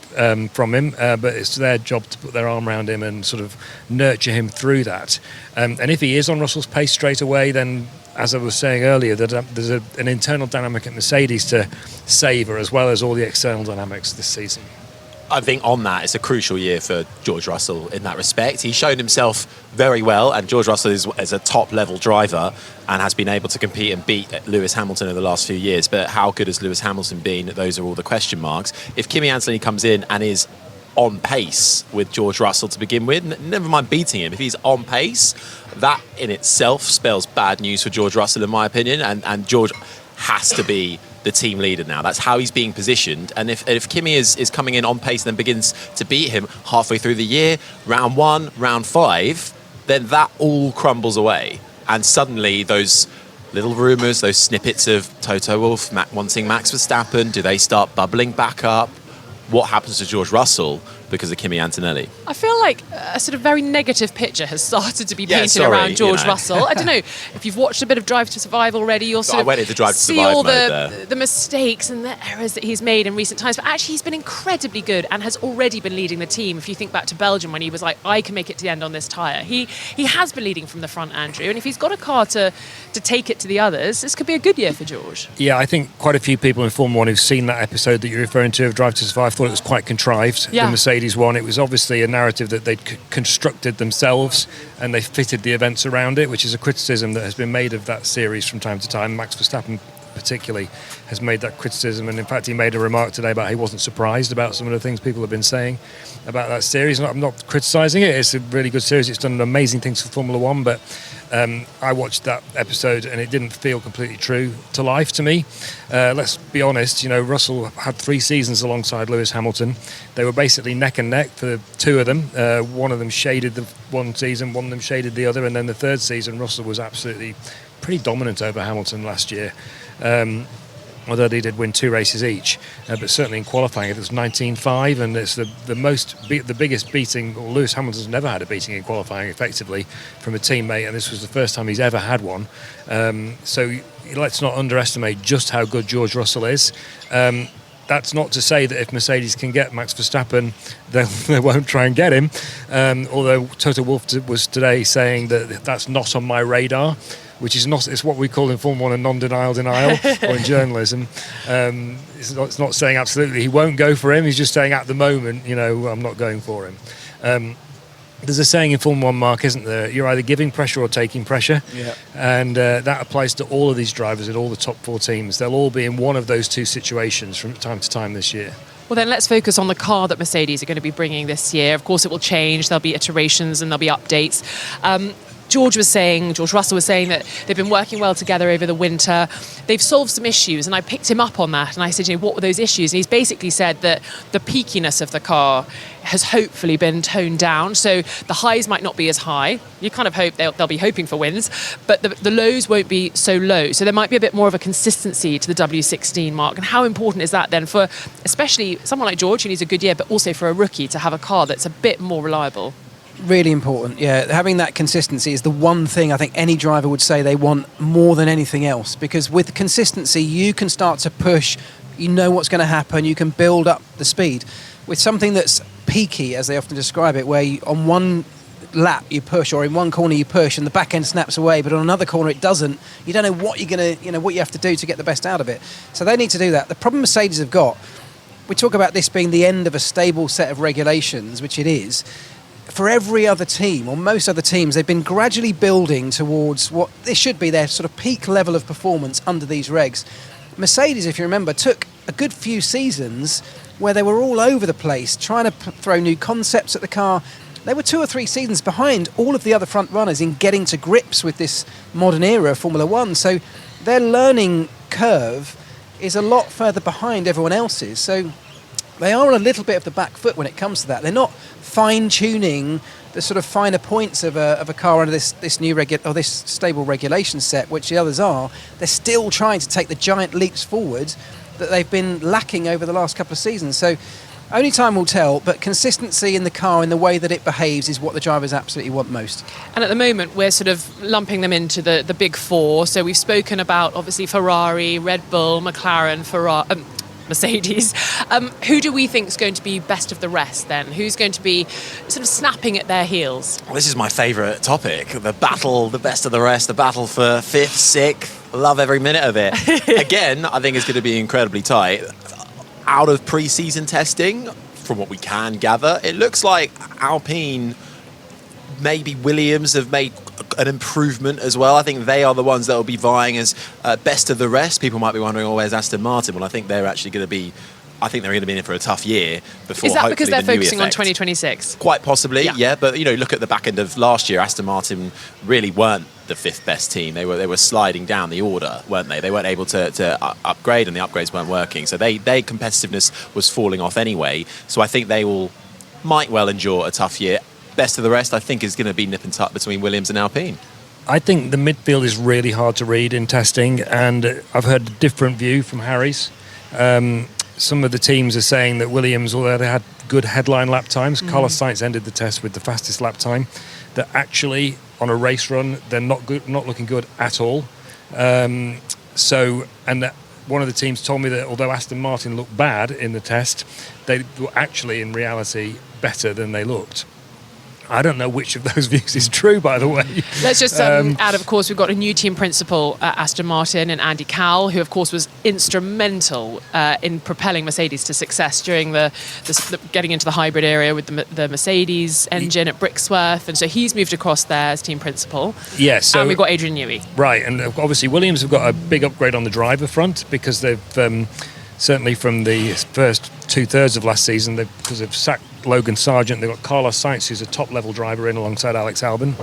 from him, but it's their job to put their arm around him and sort of nurture him through that. And if he is on Russell's pace straight away, then, as I was saying earlier, that there's an internal dynamic at Mercedes to savour, as well as all the external dynamics this season. I think on that, it's a crucial year for George Russell in that respect. He's shown himself very well, and George Russell is a top-level driver and has been able to compete and beat Lewis Hamilton in the last few years. But how good has Lewis Hamilton been? Those are all the question marks. If Kimi Antonelli comes in and is on pace with George Russell to begin with, never mind beating him, if he's on pace, that in itself spells bad news for George Russell, in my opinion, and George has to be the team leader now. That's how he's being positioned. And if Kimi is coming in on pace and then begins to beat him halfway through the year, round 1, round 5, then that all crumbles away. And suddenly those little rumours, those snippets of Toto Wolff wanting Max Verstappen, do they start bubbling back up? What happens to George Russell because of Kimi Antonelli? I feel like a sort of very negative picture has started to be painted sorry, around George you know. Russell. I don't know if you've watched a bit of Drive to Survive already. You'll sort I of went into Drive to see Survive all mode there. the mistakes and the errors that he's made in recent times. But actually, he's been incredibly good and has already been leading the team. If you think back to Belgium, when he was like, I can make it to the end on this tyre. He has been leading from the front, Andrew. And if he's got a car to take it to the others, this could be a good year for George. Yeah, I think quite a few people in Formula One who've seen that episode that you're referring to of Drive to Survive thought it was quite contrived. Yeah. The Mercedes one, it was obviously a narrative that they'd constructed themselves and they fitted the events around it, which is a criticism that has been made of that series from time to time. Max Verstappen particularly has made that criticism, and in fact he made a remark today about he wasn't surprised about some of the things people have been saying about that series. I'm not criticising it, it's a really good series, it's done amazing things for Formula One, but I watched that episode and it didn't feel completely true to life to me. Let's be honest, Russell had 3 seasons alongside Lewis Hamilton. They were basically neck and neck for the 2 of them. One of them shaded the one season, one of them shaded the other, and then the 3rd season Russell was absolutely pretty dominant over Hamilton last year. Although they did win 2 races each, but certainly in qualifying it was 19.5, and it's the biggest beating. Well, Lewis Hamilton's never had a beating in qualifying effectively from a teammate, and this was the first time he's ever had one. So let's not underestimate just how good George Russell is. That's not to say that if Mercedes can get Max Verstappen, they won't try and get him. Although Toto Wolff was today saying that that's not on my radar, which is not, it's what we call in Formula One a non-denial denial, or in journalism. It's not saying absolutely he won't go for him, he's just saying at the moment, I'm not going for him. There's a saying in Formula One, Mark, isn't there? You're either giving pressure or taking pressure. Yeah. And that applies to all of these drivers at all the top 4 teams. They'll all be in one of those 2 situations from time to time this year. Well, then let's focus on the car that Mercedes are going to be bringing this year. Of course, it will change. There'll be iterations and there'll be updates. George Russell was saying that they've been working well together over the winter. They've solved some issues, and I picked him up on that. And I said, what were those issues? And he's basically said that the peakiness of the car has hopefully been toned down. So the highs might not be as high. You kind of hope they'll be hoping for wins, but the lows won't be so low. So there might be a bit more of a consistency to the W16 mark. And how important is that then for, especially someone like George, who needs a good year, but also for a rookie to have a car that's a bit more reliable? Really important, yeah. Having that consistency is the one thing I think any driver would say they want more than anything else, because with consistency you can start to push, you know what's going to happen, you can build up the speed. With something that's peaky, as they often describe it, where on one lap you push, or in one corner you push and the back end snaps away, but on another corner it doesn't, you don't know what what you have to do to get the best out of it. So they need to do that. The problem Mercedes have got, we talk about this being the end of a stable set of regulations, which it is. For every other team, or most other teams, they've been gradually building towards what this should be their sort of peak level of performance under these regs. Mercedes, if you remember, took a good few seasons where they were all over the place, trying to throw new concepts at the car. They were 2 or 3 seasons behind all of the other front runners in getting to grips with this modern era of Formula One. So their learning curve is a lot further behind everyone else's. So they are on a little bit of the back foot when it comes to that. They're not fine-tuning the sort of finer points of a car under this new this stable regulation set, which the others are. They're still trying to take the giant leaps forward that they've been lacking over the last couple of seasons. So only time will tell, but consistency in the car, in the way that it behaves, is what the drivers absolutely want most. And at the moment, we're sort of lumping them into the big 4. So we've spoken about, obviously, Ferrari, Red Bull, McLaren, Mercedes. Who do we think is going to be best of the rest then? Who's going to be sort of snapping at their heels? Well, this is my favourite topic. The battle, the best of the rest, the battle for 5th, 6th. Love every minute of it. Again, I think it's going to be incredibly tight. Out of pre-season testing, from what we can gather, it looks like Alpine, maybe Williams have made an improvement as well. I think they are the ones that will be vying as best of the rest. People might be wondering, where's Aston Martin? Well, I think they're actually going to be... I think they're going to be in for a tough year before. Is that hopefully because they're the new focusing on effect. 2026? Quite possibly, yeah. But look at the back end of last year. Aston Martin really weren't the 5th best team. They were sliding down the order, weren't they? They weren't able to upgrade, and the upgrades weren't working. So their competitiveness was falling off anyway. So I think they might well endure a tough year. Best of the rest, I think, is going to be nip and tuck between Williams and Alpine. I think the midfield is really hard to read in testing, and I've heard a different view from Harry's. Some of the teams are saying that Williams, although they had good headline lap times, Carlos Sainz ended the test with the fastest lap time, that actually on a race run they're not looking good at all. One of the teams told me that although Aston Martin looked bad in the test, they were actually in reality better than they looked. I don't know which of those views is true, by the way. Let's just add, of course, we've got a new team principal at Aston Martin, and Andy Cowell, who, of course, was instrumental in propelling Mercedes to success during the getting into the hybrid area with the Mercedes engine at Brixworth. And so he's moved across there as team principal. Yes. So, and we've got Adrian Newey. Right, and obviously Williams have got a big upgrade on the driver front because they've... certainly from the first 2/3 of last season, because they've sacked Logan Sargent, they've got Carlos Sainz, who's a top-level driver, in alongside Alex Albon.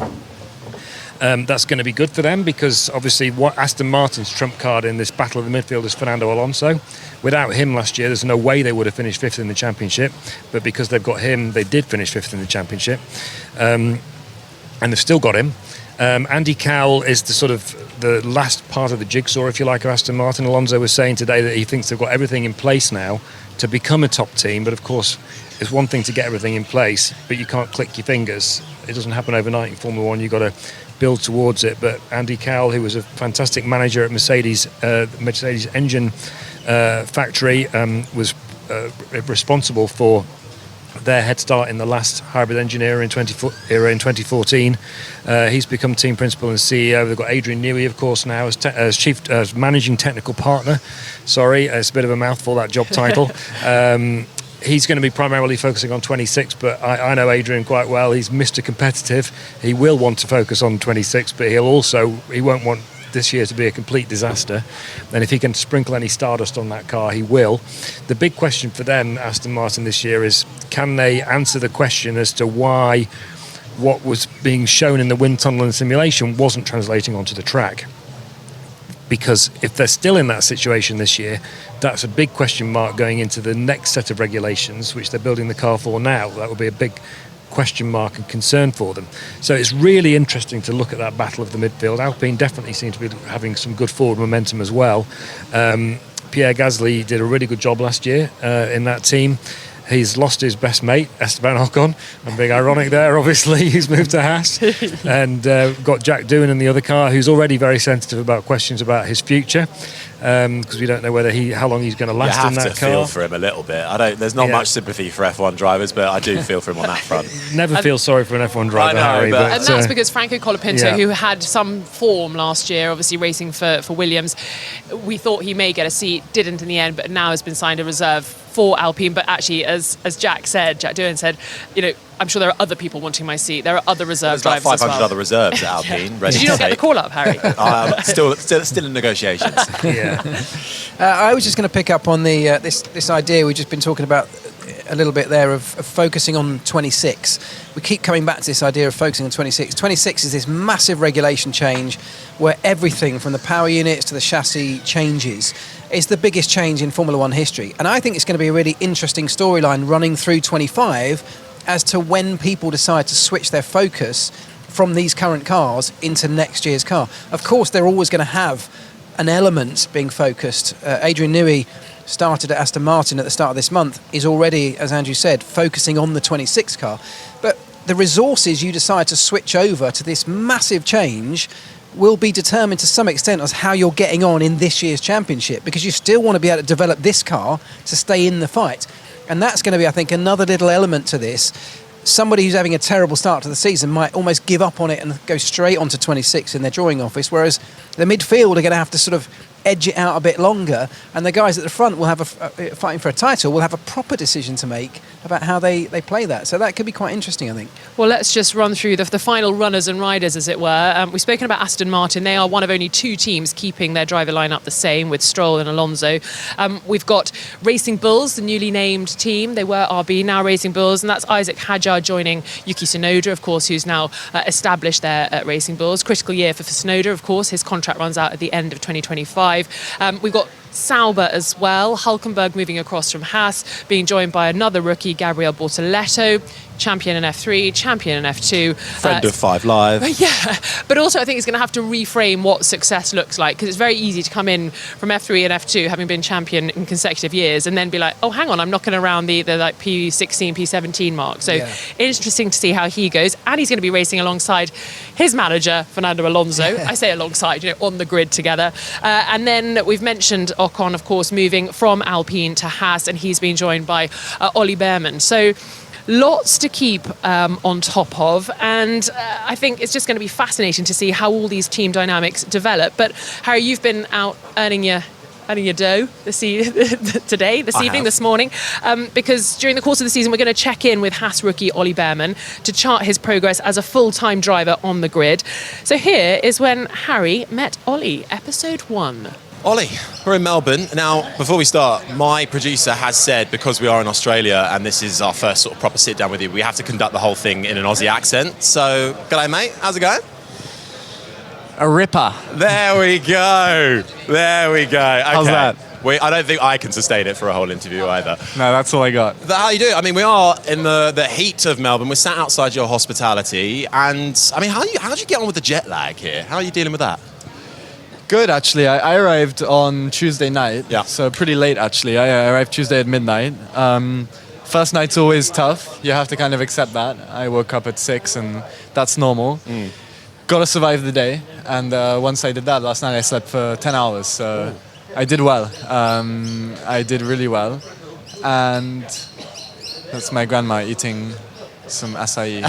That's going to be good for them because obviously what Aston Martin's trump card in this battle of the midfield is Fernando Alonso. Without him last year, there's no way they would have finished 5th in the championship, but because they've got him, they did finish 5th in the championship. And they've still got him. Andy Cowell is the last part of the jigsaw, if you like, of Aston Martin. Alonso was saying today that he thinks they've got everything in place now to become a top team, but of course it's one thing to get everything in place, but you can't click your fingers. It doesn't happen overnight in Formula One. You've got to build towards it. But Andy Cowell, who was a fantastic manager at Mercedes engine factory, was responsible for their head start in the last hybrid engine era in 2014. He's become team principal and CEO. They've got Adrian Newey, of course, now as managing technical partner. Sorry, it's a bit of a mouthful, that job title. he's going to be primarily focusing on 26, but I know Adrian quite well. He's Mr. Competitive. He will want to focus on 26, but he won't want this year to be a complete disaster. And if he can sprinkle any stardust on that car, he will. The big question for them, Aston Martin, this year is, can they answer the question as to why what was being shown in the wind tunnel and simulation wasn't translating onto the track? Because if they're still in that situation this year, that's a big question mark going into the next set of regulations, which they're building the car for now. That will be a big question mark and concern for them. So it's really interesting to look at that battle of the midfield. Alpine definitely seem to be having some good forward momentum as well. Pierre Gasly did a really good job last year in that team. He's lost his best mate, Esteban Ocon. I'm being ironic there, obviously. He's moved to Haas. And got Jack Doohan in the other car, who's already very sensitive about questions about his future, because we don't know how long he's going to last in that car. You have to feel for him a little bit. There's not much sympathy for F1 drivers, but I do feel for him on that front. Never feel sorry for an F1 driver, Harry. And that's because Franco Colapinto, who had some form last year, obviously racing for Williams, we thought he may get a seat, didn't in the end, but now has been signed a reserve for Alpine. But actually, as Jack Doohan said, I'm sure there are other people wanting my seat. There are other reserve drivers There's like 500 as well. other reserves at Alpine. Ready Did you not get the call up, Harry? Still in negotiations. I was just going to pick up on the this idea we've just been talking about a little bit there of focusing on 26. We keep coming back to this idea of focusing on 26. 26 is this massive regulation change where everything from the power units to the chassis changes. It's the biggest change in Formula One history. And I think it's going to be a really interesting storyline running through 25 as to when people decide to switch their focus from these current cars into next year's car. Of course, they're always going to have an element being focused. Adrian Newey started at Aston Martin at the start of this month, is already, as Andrew said, focusing on the 26 car. But the resources you decide to switch over to this massive change will be determined to some extent as how you're getting on in this year's championship, because you still want to be able to develop this car to stay in the fight. And that's going to be, I think, another little element to this. Somebody who's having a terrible start to the season might almost give up on it and go straight onto 26 in their drawing office, whereas the midfield are going to have to sort of edge it out a bit longer, and the guys at the front will have fighting for a title will have a proper decision to make about how they play that. So that could be quite interesting, I think. Well, let's just run through the final runners and riders, as it were. We've spoken about Aston Martin. They are one of only two teams keeping their driver lineup the same, with Stroll and Alonso. We've got Racing Bulls, the newly named team. They were RB, now Racing Bulls, and that's Isaac Hadjar joining Yuki Tsunoda, of course, who's now established there at Racing Bulls. Critical year for Tsunoda, of course. His contract runs out at the end of 2025. We've got Sauber as well. Hulkenberg moving across from Haas, being joined by another rookie, Gabriel Bortoletto, champion in F3, champion in F2. Friend of 5 Live. Yeah, but also I think he's going to have to reframe what success looks like, because it's very easy to come in from F3 and F2, having been champion in consecutive years, and then be like, oh, hang on, I'm knocking around the like P16, P17 mark. So interesting to see how he goes. And he's going to be racing alongside his manager, Fernando Alonso. I say alongside, on the grid together. And then we've mentioned Ocon, of course, moving from Alpine to Haas, and he's been joined by Ollie Behrman. So lots to keep on top of, and I think it's just going to be fascinating to see how all these team dynamics develop. But Harry, you've been out earning your dough this evening, this morning, because during the course of the season we're going to check in with Haas rookie Ollie Behrman to chart his progress as a full-time driver on the grid. So here is when Harry met Ollie, episode 1. Ollie, we're in Melbourne. Now, before we start, my producer has said, because we are in Australia and this is our first sort of proper sit down with you, we have to conduct the whole thing in an Aussie accent. So, g'day mate, how's it going? A ripper. There we go. Okay. How's that? I don't think I can sustain it for a whole interview either. No, that's all I got. How you doing? I mean, we are in the heat of Melbourne. We're sat outside your hospitality, and I mean, how did you get on with the jet lag here? How are you dealing with that? Good, actually. I arrived on Tuesday night, so pretty late, actually. I arrived Tuesday at midnight. First night's always tough. You have to kind of accept that. I woke up at 6, and that's normal. Got to survive the day, and once I did that, last night I slept for 10 hours, so I did well. I did really well, and that's my grandma eating some acai.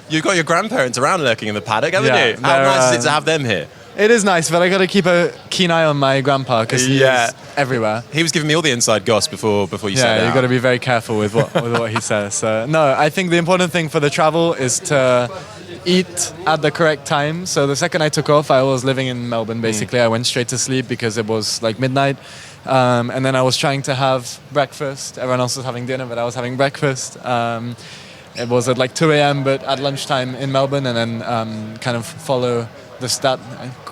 You've got your grandparents around lurking in the paddock, haven't you? How nice is it to have them here? It is nice, but I got to keep a keen eye on my grandpa because he's everywhere. He was giving me all the inside goss before you said that. Yeah, you got to be very careful with what he says. So, no, I think the important thing for the travel is to eat at the correct time. So the second I took off, I was living in Melbourne. Basically, I went straight to sleep because it was like midnight, and then I was trying to have breakfast. Everyone else was having dinner, but I was having breakfast. It was at like 2 a.m., but at lunchtime in Melbourne, and then kind of follow the stat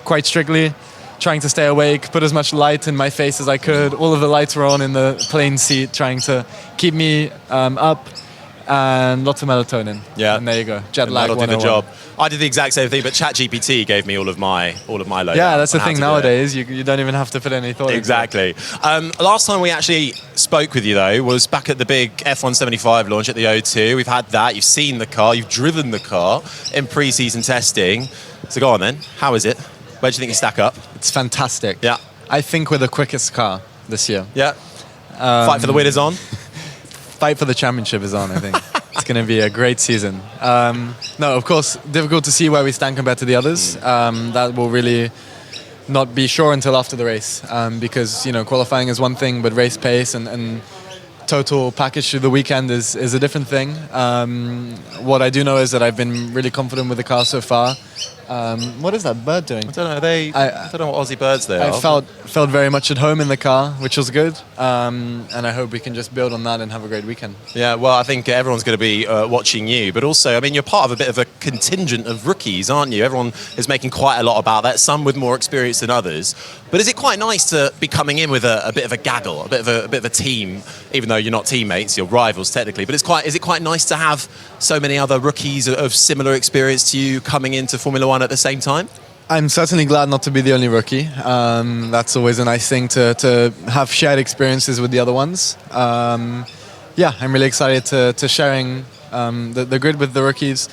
quite strictly, trying to stay awake, put as much light in my face as I could. All of the lights were on in the plane seat, trying to keep me up, and lots of melatonin. Yeah, and there you go. Jet lag. That'll do the job. I did the exact same thing, but ChatGPT gave me all of my load. Yeah, that's the thing nowadays. You don't even have to put any thought. Exactly. Last time we actually spoke with you though was back at the big F175 launch at the O2. We've had that. You've seen the car. You've driven the car in pre-season testing. So go on then. How is it? Where do you think you stack up? It's fantastic. Yeah. I think we're the quickest car this year. Yeah. Fight for the win is on. Fight for the championship is on, I think. It's going to be a great season. No, of course, difficult to see where we stand compared to the others. That will really not be sure until after the race because, qualifying is one thing, but race pace and total package through the weekend is a different thing. What I do know is that I've been really confident with the car so far. What is that bird doing? I don't know. I don't know what Aussie birds they are. I felt very much at home in the car, which was good. And I hope we can just build on that and have a great weekend. Yeah, well, I think everyone's going to be watching you. But also, I mean, you're part of a bit of a contingent of rookies, aren't you? Everyone is making quite a lot about that, some with more experience than others. But is it quite nice to be coming in with a bit of a gaggle, a bit of a team, even though you're not teammates, you're rivals technically. But is it quite nice to have so many other rookies of similar experience to you coming into Formula One at the same time? I'm certainly glad not to be the only rookie. That's always a nice thing to have shared experiences with the other ones. I'm really excited to sharing the grid with the rookies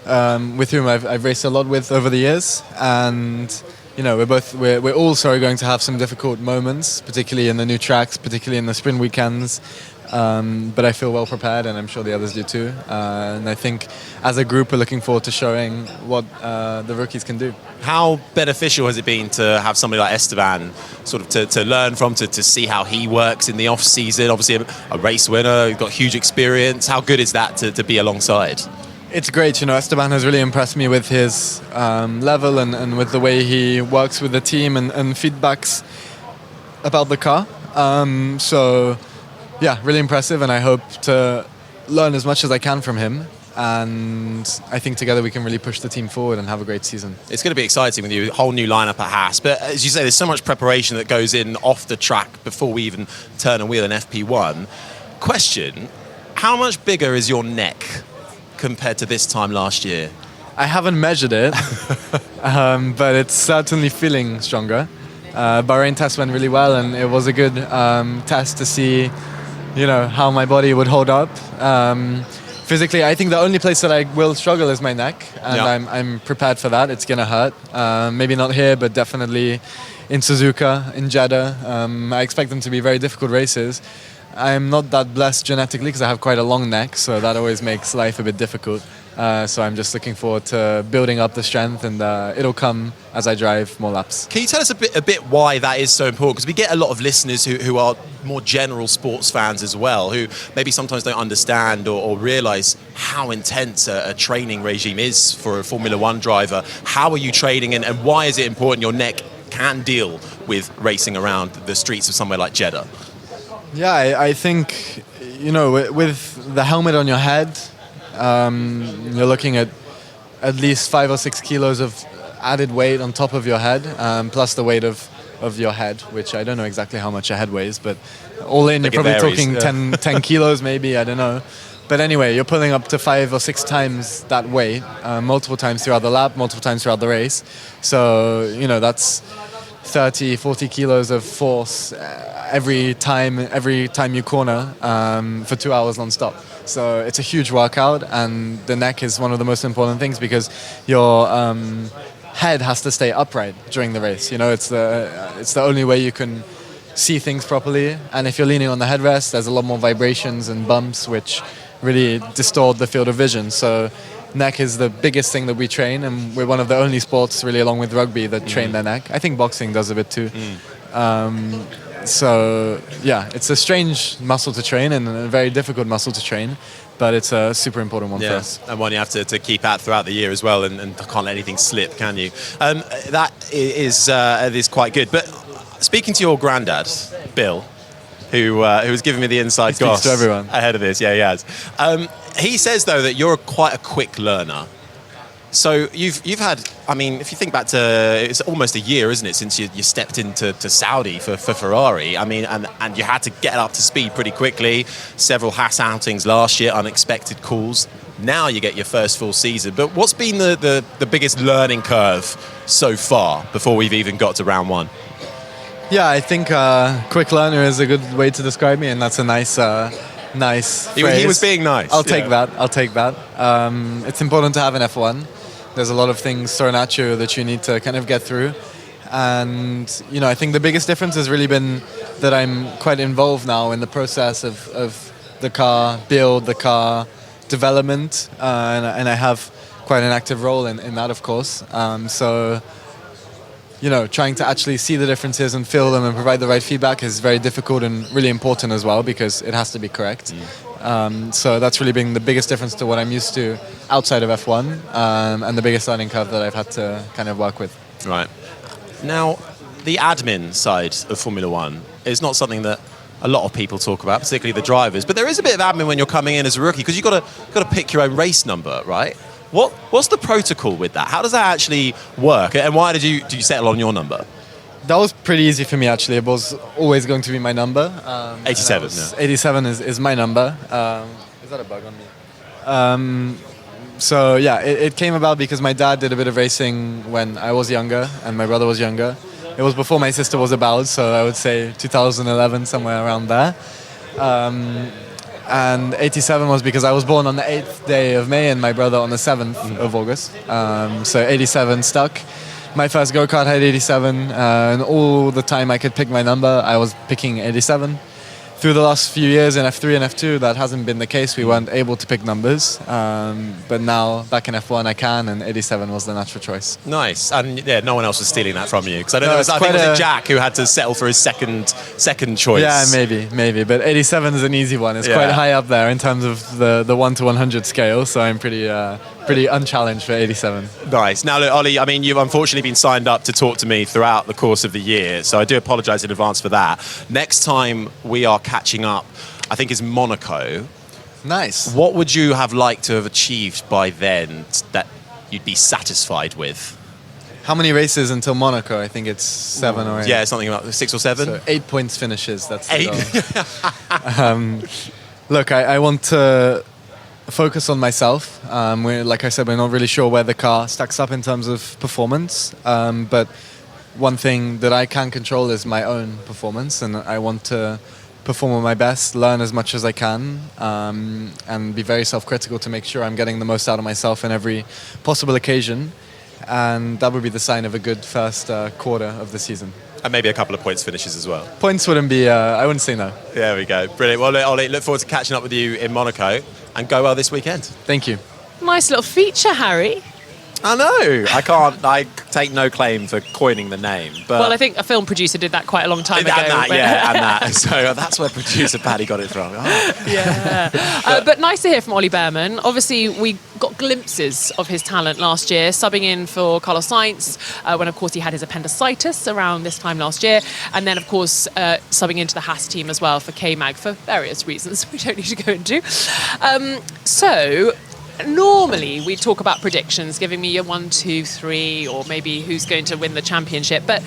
with whom I've raced a lot with over the years. And we're all going to have some difficult moments, particularly in the new tracks, particularly in the sprint weekends. But I feel well prepared, and I'm sure the others do too. And I think as a group, we're looking forward to showing what the rookies can do. How beneficial has it been to have somebody like Esteban sort of to learn from, to see how he works in the off season? Obviously a race winner, he's got huge experience. How good is that to be alongside? It's great. Esteban has really impressed me with his level and with the way he works with the team and feedbacks about the car. Yeah, really impressive, and I hope to learn as much as I can from him. And I think together we can really push the team forward and have a great season. It's going to be exciting with you, a whole new lineup at Haas. But as you say, there's so much preparation that goes in off the track before we even turn and wheel in FP1. Question, how much bigger is your neck compared to this time last year? I haven't measured it, but it's certainly feeling stronger. Bahrain test went really well, and it was a good test to see how my body would hold up. Physically, I think the only place that I will struggle is my neck, and I'm prepared for that. It's going to hurt. Maybe not here, but definitely in Suzuka, in Jeddah. I expect them to be very difficult races. I'm not that blessed genetically because I have quite a long neck, so that always makes life a bit difficult. So I'm just looking forward to building up the strength, and it'll come as I drive more laps. Can you tell us a bit why that is so important? Because we get a lot of listeners who are more general sports fans as well, who maybe sometimes don't understand or realise how intense a training regime is for a Formula One driver. How are you training, and why is it important your neck can deal with racing around the streets of somewhere like Jeddah? Yeah, I think, with the helmet on your head, you're looking at least 5 or 6 kilos of added weight on top of your head, plus the weight of your head, which I don't know exactly how much a head weighs, but all in, you're probably talking 10 kilos maybe, I don't know. But anyway, you're pulling up to 5 or 6 times that weight, multiple times throughout the lap, multiple times throughout the race. So, that's 30, 40 kilos of force every time you corner for 2 hours non-stop. So it's a huge workout, and the neck is one of the most important things because your head has to stay upright during the race. It's the only way you can see things properly. And if you're leaning on the headrest, there's a lot more vibrations and bumps which really distort the field of vision. So neck is the biggest thing that we train, and we're one of the only sports, really, along with rugby, that train their neck. I think boxing does a bit too. So, yeah, it's a strange muscle to train and a very difficult muscle to train, but it's a super important one for us. And one you have to keep at throughout the year as well, and can't let anything slip, can you? That is quite good. But speaking to your granddad, Bill, who was giving me the inside goss to everyone ahead of this, he has. He says, though, that you're quite a quick learner. So you've had, I mean, if you think back to, it's almost a year, isn't it, since you stepped into Saudi for Ferrari. I mean, and you had to get up to speed pretty quickly. Several Haas outings last year, unexpected calls. Now you get your first full season. But what's been the biggest learning curve so far before we've even got to round one? Yeah, I think quick learner is a good way to describe me, and that's a nice phrase. He was being nice. I'll take that. It's important to have an F1. There's a lot of things thrown at you that you need to kind of get through. And, I think the biggest difference has really been that I'm quite involved now in the process of the car build, the car development, and I have quite an active role in that, of course. So, trying to actually see the differences and feel them and provide the right feedback is very difficult and really important as well, because it has to be correct. So that's really been the biggest difference to what I'm used to outside of F1, and the biggest learning curve that I've had to kind of work with. Right. Now, the admin side of Formula One is not something that a lot of people talk about, particularly the drivers. But there is a bit of admin when you're coming in as a rookie, because you've got to pick your own race number, right? What's the protocol with that? How does that actually work? And why did you settle on your number? That was pretty easy for me, actually. It was always going to be my number. 87. 87 is my number. Is that a bug on me? So, yeah, it came about because my dad did a bit of racing when I was younger and my brother was younger. It was before my sister was about, so I would say 2011, somewhere around there. And 87 was because I was born on the 8th day of May and my brother on the 7th of August. So 87 stuck. My first go-kart had 87, and all the time I could pick my number, I was picking 87. Through the last few years in F3 and F2, that hasn't been the case. We weren't able to pick numbers. But now, back in F1, I can, and 87 was the natural choice. Nice. And yeah, no one else was stealing that from you. Because I don't know, I think it was Jack who had to settle for his second choice. Yeah, maybe. But 87 is an easy one. It's quite high up there in terms of the 1 to 100 scale. So I'm pretty unchallenged for 87. Nice. Now, look, Ollie, I mean, you've unfortunately been signed up to talk to me throughout the course of the year. So I do apologise in advance for that. Next time we are catching up, I think, is Monaco. Nice. What would you have liked to have achieved by then that you'd be satisfied with? How many races until Monaco? I think it's 7 or 8. Yeah, something like 6 or 7. So 8 points finishes. That's the goal. Look, I want to focus on myself. Like I said, we're not really sure where the car stacks up in terms of performance. But one thing that I can control is my own performance, and I want to perform at my best, learn as much as I can, and be very self-critical to make sure I'm getting the most out of myself in every possible occasion. And that would be the sign of a good first quarter of the season. And maybe a couple of points finishes as well. Points wouldn't be, I wouldn't say no. There we go. Brilliant. Well, Ollie, look forward to catching up with you in Monaco, and go well this weekend. Thank you. Nice little feature, Harry. I know. I take no claim for coining the name. But Well, I think a film producer did that quite a long time ago. And that. So that's where producer Paddy got it from. Oh. Yeah. But nice to hear from Ollie Behrman. Obviously, we got glimpses of his talent last year, subbing in for Carlos Sainz when, of course, he had his appendicitis around this time last year. And then, of course, subbing into the Haas team as well for K-Mag for various reasons we don't need to go into. Normally, we talk about predictions, giving me your 1, 2, 3, or maybe who's going to win the championship. But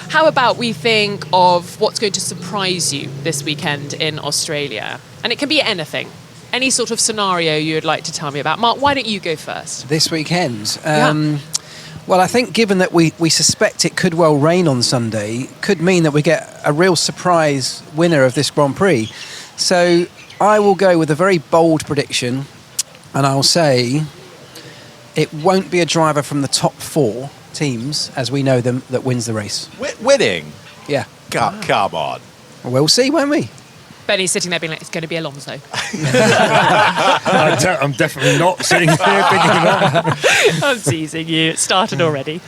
how about we think of what's going to surprise you this weekend in Australia? And it can be anything, any sort of scenario you would like to tell me about. Mark, why don't you go first? This weekend? Well, I think given that we suspect it could well rain on Sunday, could mean that we get a real surprise winner of this Grand Prix. So I will go with a very bold prediction. And I'll say it won't be a driver from the top 4 teams, as we know them, that wins the race. Winning? Yeah. Come on. We'll see, won't we? Benny's sitting there being like, it's going to be Alonso. I'm definitely not sitting here thinking that. I'm teasing you. It started already.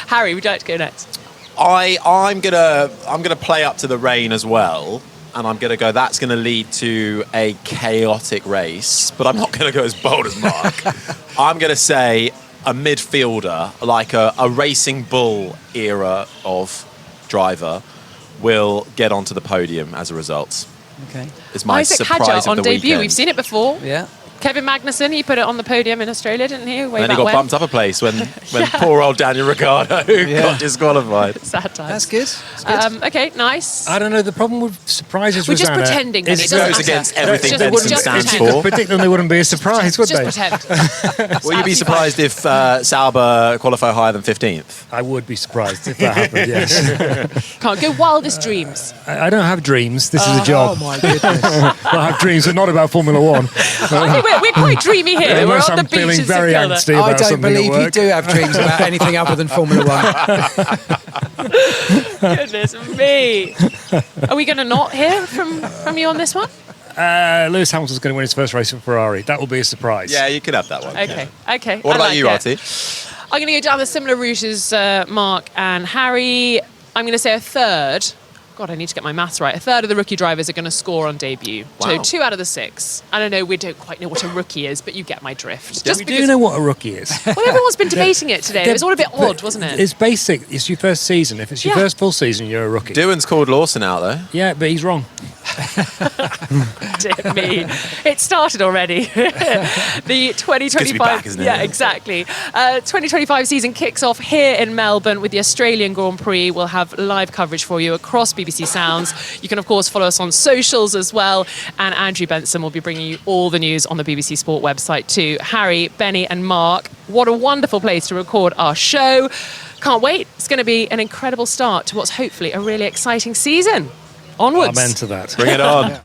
Harry, would you like to go next? I'm gonna play up to the rain as well, and I'm gonna go. That's gonna lead to a chaotic race, but I'm not gonna go as bold as Mark. I'm gonna say a midfielder, like a Racing Bull era of driver, will get onto the podium as a result. Okay. It's my Isaac surprise Hadjar of on the debut. weekend. We've seen it before. Yeah. Kevin Magnussen, he put it on the podium in Australia, didn't he? Way And then he back got when. bumped up a place when poor old Daniel Ricciardo got disqualified. Sad times. That's good. Okay, nice. I don't know. The problem with surprises, We're just Rosanna, pretending, Benny. It is doesn't goes matter. against everything Just- Benson just stands pretend. for. predict them, they wouldn't be a surprise, would Just they? pretend. Will you be surprised if Sauber qualify higher than 15th? I would be surprised if that happened. Yes. Can't go wildest dreams. I don't have dreams. This is a job. Oh my goodness. I have dreams, but not about Formula One. I think we're quite dreamy here. We're Unless on the I'm feeling beach in very St Kilda. angsty I about don't something at believe you work. do have dreams about anything other than Formula One. Goodness me. Are we going to not hear from you on this one? Lewis Hamilton's going to win his first race for Ferrari. That will be a surprise. Yeah, you could have that one. Okay. Okay. What I about like you, it. Artie? I'm going to go down the similar route as Mark and Harry. I'm going to say a third. God, I need to get my maths right. A third of the rookie drivers are going to score on debut. Wow. So 2 out of the 6. I don't know, we don't quite know what a rookie is, but you get my drift. We do know what a rookie is. Well, everyone's been debating it today. It was all a bit odd, wasn't it? It's basic. It's your first season. If it's your Yeah. first full season, you're a rookie. Doohan's called Lawson out, though. Yeah, but he's wrong. Dear me. It started already. The 2025 good to be back, isn't it? Yeah, exactly. 2025 season kicks off here in Melbourne with the Australian Grand Prix. We'll have live coverage for you across BBC Sounds. You can of course follow us on socials as well, and Andrew Benson will be bringing you all the news on the BBC Sport website too. Harry, Benny and Mark, what a wonderful place to record our show. Can't wait. It's going to be an incredible start to what's hopefully a really exciting season. Onwards. Amen to that. Bring it on.